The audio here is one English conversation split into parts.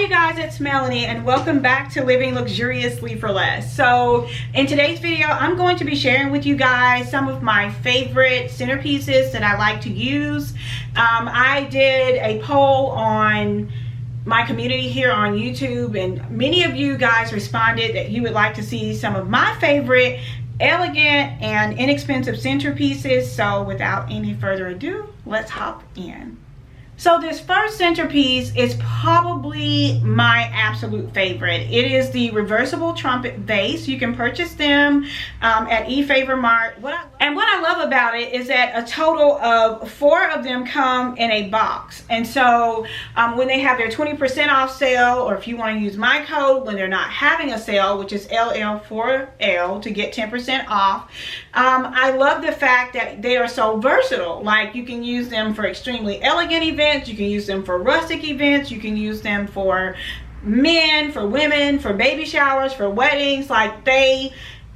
you guys, it's Melanie and welcome back to Living Luxuriously for Less. So in today's video, I'm going to be sharing with you guys some of my favorite centerpieces that I like to use. I did a poll on my community here on YouTube and many of you guys responded that you would like to see some of my favorite elegant and inexpensive centerpieces. So without any further ado, let's hop in. So this first centerpiece is probably my absolute favorite. It is the reversible trumpet vase. You can purchase them at eFavorMart. What I love about it is that a total of 4 of them come in a box. And so when they have their 20% off sale, or if you want to use my code when they're not having a sale, which is LL4L to get 10% off, I love the fact that they are so versatile. Like, you can use them for extremely elegant events. You can use them for rustic events. You can use them for men, for women, for baby showers, for weddings. Like, they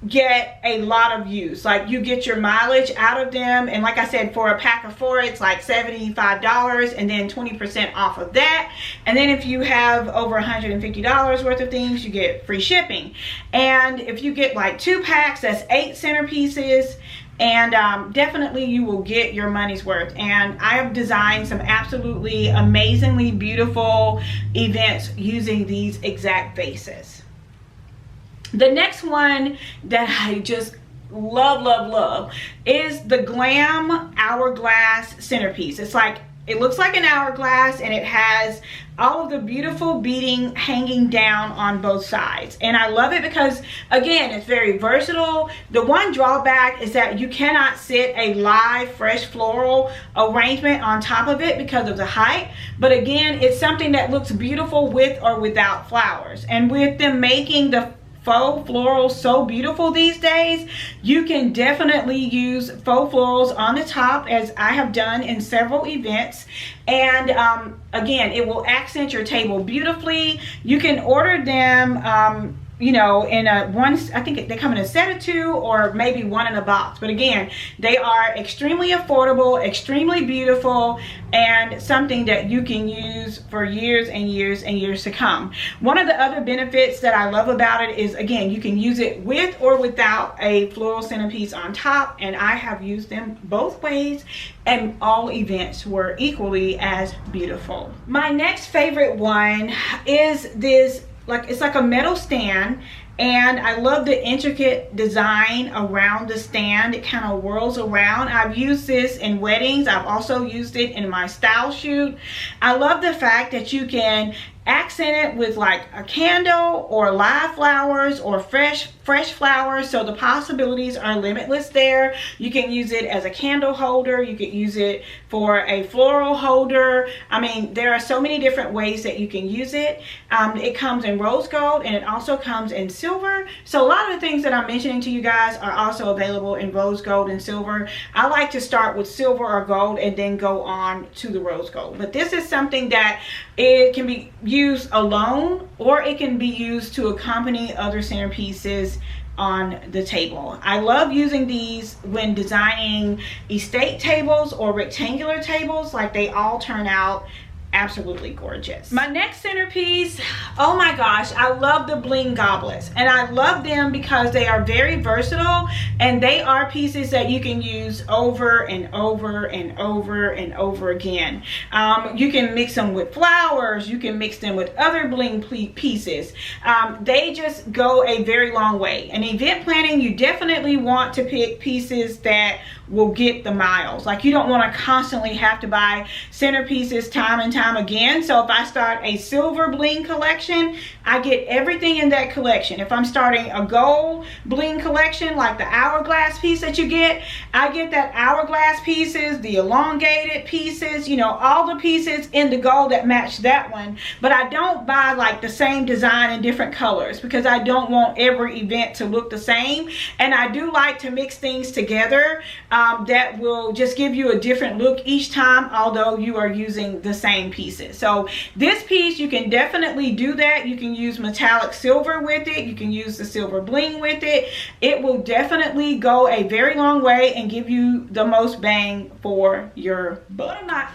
get a lot of use. Like, you get your mileage out of them, and like I said, for a pack of 4 it's like $75 and then 20% off of that. And then if you have over $150 worth of things, you get free shipping. And if you get like 2 packs, that's 8 centerpieces. And definitely you will get your money's worth. And I have designed some absolutely amazingly beautiful events using these exact vases. The next one that I just love is the Glam hourglass centerpiece. It looks like an hourglass, and it has all of the beautiful beading hanging down on both sides. And I love it because, again, it's very versatile. The one drawback is that you cannot sit a live fresh floral arrangement on top of it because of the height. But again, it's something that looks beautiful with or without flowers. And with them making the faux florals so beautiful these days, you can definitely use faux florals on the top, as I have done in several events. And again, it will accent your table beautifully. You can order them you know, in a I think they come in a set of 2 or maybe 1 in a box. But again, they are extremely affordable, extremely beautiful, and something that you can use for years and years and years to come. One of the other benefits that I love about it is, again, you can use it with or without a floral centerpiece on top, and I have used them both ways, and all events were equally as beautiful. My next favorite one is this, it's like a metal stand, and I love the intricate design around the stand. It kind of whirls around. I've used this in weddings. I've also used it in my style shoot. I love the fact that you can accent it with like a candle or live flowers or fresh flowers, so the possibilities are limitless there. You can use it as a candle holder. You could use it for a floral holder. I mean, there are so many different ways that you can use it. It comes in rose gold, and it also comes in silver. So a lot of the things that I'm mentioning to you guys are also available in rose gold and silver. I like to start with silver or gold and then go on to the rose gold. But this is something that it can be used alone, or it can be used to accompany other centerpieces on the table. I love using these when designing estate tables or rectangular tables. Like, they all turn out absolutely gorgeous. My next centerpiece, oh my gosh, I love the Bling goblets, and I love them because they are very versatile, and they are pieces that you can use over and over and over and over again. You can mix them with flowers. You can mix them with other bling pieces. They just go a very long way. In event planning, you definitely want to pick pieces that will get the miles. Like, you don't want to constantly have to buy centerpieces time and time again. So if I start a silver bling collection, I get everything in that collection. If I'm starting a gold bling collection, like the hourglass piece that you get, I get that hourglass pieces, the elongated pieces, you know, all the pieces in the gold that match that one. But I don't buy like the same design in different colors, because I don't want every event to look the same. And I do like to mix things together that will just give you a different look each time, although you are using the same pieces. So this piece, you can definitely do that. You can use metallic silver with it. You can use the silver bling with it. It will definitely go a very long way and give you the most bang for your buck. One of my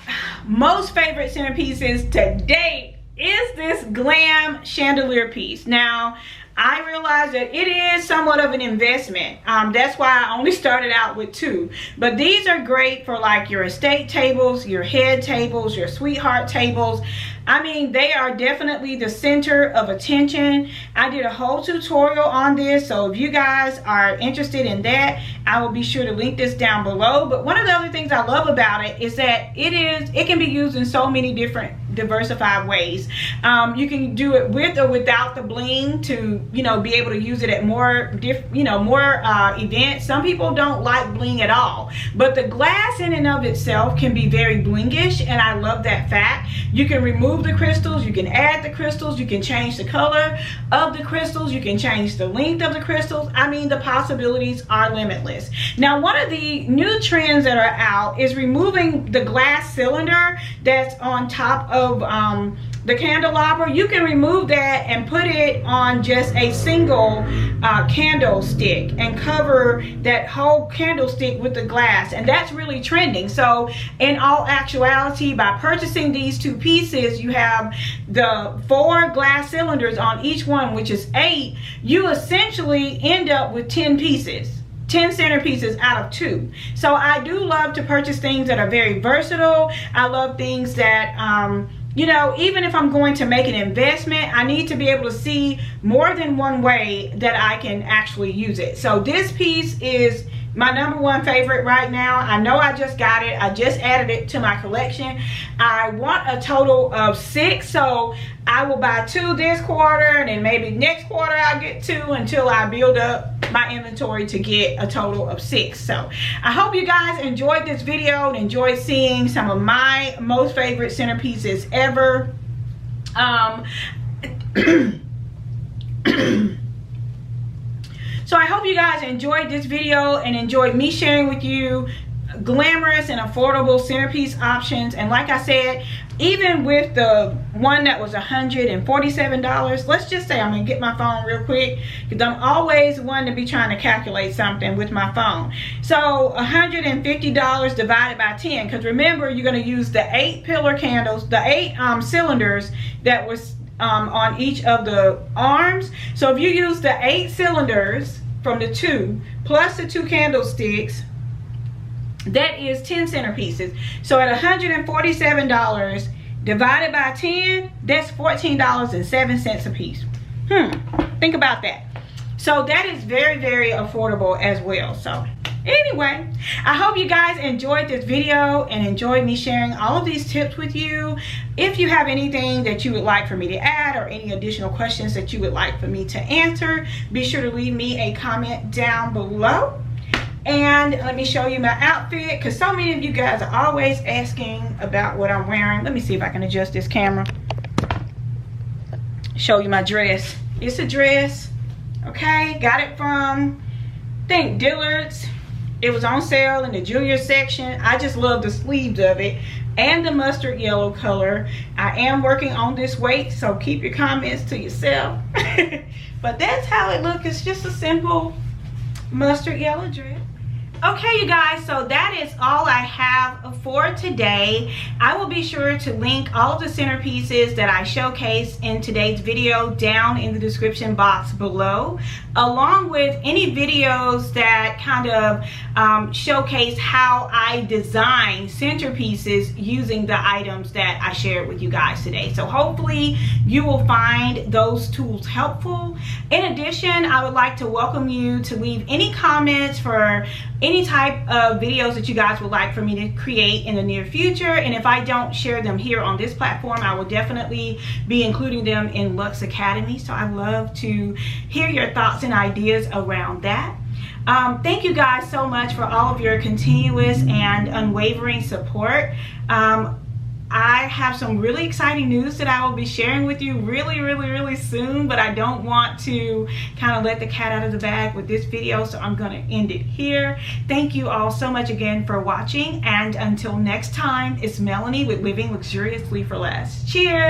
most favorite centerpieces to date is this Glam chandelier piece. Now, I realize that it is somewhat of an investment. That's why I only started out with 2. But these are great for like your estate tables, your head tables, your sweetheart tables. I mean, they are definitely the center of attention. I did a whole tutorial on this, so if you guys are interested in that, I will be sure to link this down below. But one of the other things I love about it is that it can be used in so many different diversified ways. You can do it with or without the bling to, you know, be able to use it at more events. Some people don't like bling at all, but the glass in and of itself can be very blingish, and I love that fact. You can remove the crystals, you can add the crystals, you can change the color of the crystals, you can change the length of the crystals. I mean, the possibilities are limitless. Now, one of the new trends that are out is removing the glass cylinder that's on top of the candelabra. You can remove that and put it on just a single candlestick and cover that whole candlestick with the glass, and that's really trending. So in all actuality, by purchasing these 2 pieces, you have the 4 glass cylinders on each one, which is 8. You essentially end up with 10 pieces. 10 centerpieces out of 2. So I do love to purchase things that are very versatile. I love things that you know, even if I'm going to make an investment, I need to be able to see more than one way that I can actually use it. So this piece is my #1 favorite right now. I know I just got it. I just added it to my collection. I want a total of 6, so I will buy 2 this quarter, and then maybe next quarter I'll get 2 until I build up my inventory to get a total of 6. So I hope you guys enjoyed this video and enjoyed seeing some of my most favorite centerpieces ever. So I hope you guys enjoyed this video and enjoyed me sharing with you glamorous and affordable centerpiece options. And like I said, even with the one that was $147, let's just say, I'm gonna get my phone real quick because I'm always one to be trying to calculate something with my phone. So $150 divided by 10, because remember, you're gonna use the 8 pillar candles, the 8 cylinders that was on each of the arms. So if you use the 8 cylinders from the 2 plus the 2 candlesticks, that is 10 centerpieces. So at $147 divided by 10, that's $14.07 a piece. Think about that. So that is very, very affordable as well. So anyway, I hope you guys enjoyed this video and enjoyed me sharing all of these tips with you. If you have anything that you would like for me to add or any additional questions that you would like for me to answer, be sure to leave me a comment down below. And let me show you my outfit, because so many of you guys are always asking about what I'm wearing. Let me see if I can adjust this camera. Show you my dress. It's a dress, okay? Got it from, I think, Dillard's. It was on sale in the junior section. I just love the sleeves of it and the mustard yellow color. I am working on this weight, so keep your comments to yourself. But that's how it looks. It's just a simple mustard yellow dress. Okay, you guys, so that is all I have for today. I will be sure to link all of the centerpieces that I showcased in today's video down in the description box below, along with any videos that kind of showcase how I design centerpieces using the items that I shared with you guys today. So hopefully you will find those tools helpful. In addition, I would like to welcome you to leave any comments for any type of videos that you guys would like for me to create in the near future. And if I don't share them here on this platform, I will definitely be including them in Lux Academy. So I love to hear your thoughts and ideas around that. Thank you guys so much for all of your continuous and unwavering support. I have some really exciting news that I will be sharing with you really soon, but I don't want to kind of let the cat out of the bag with this video, so I'm going to end it here. Thank you all so much again for watching, and until next time, it's Melanie with Living Luxuriously for Less. Cheers!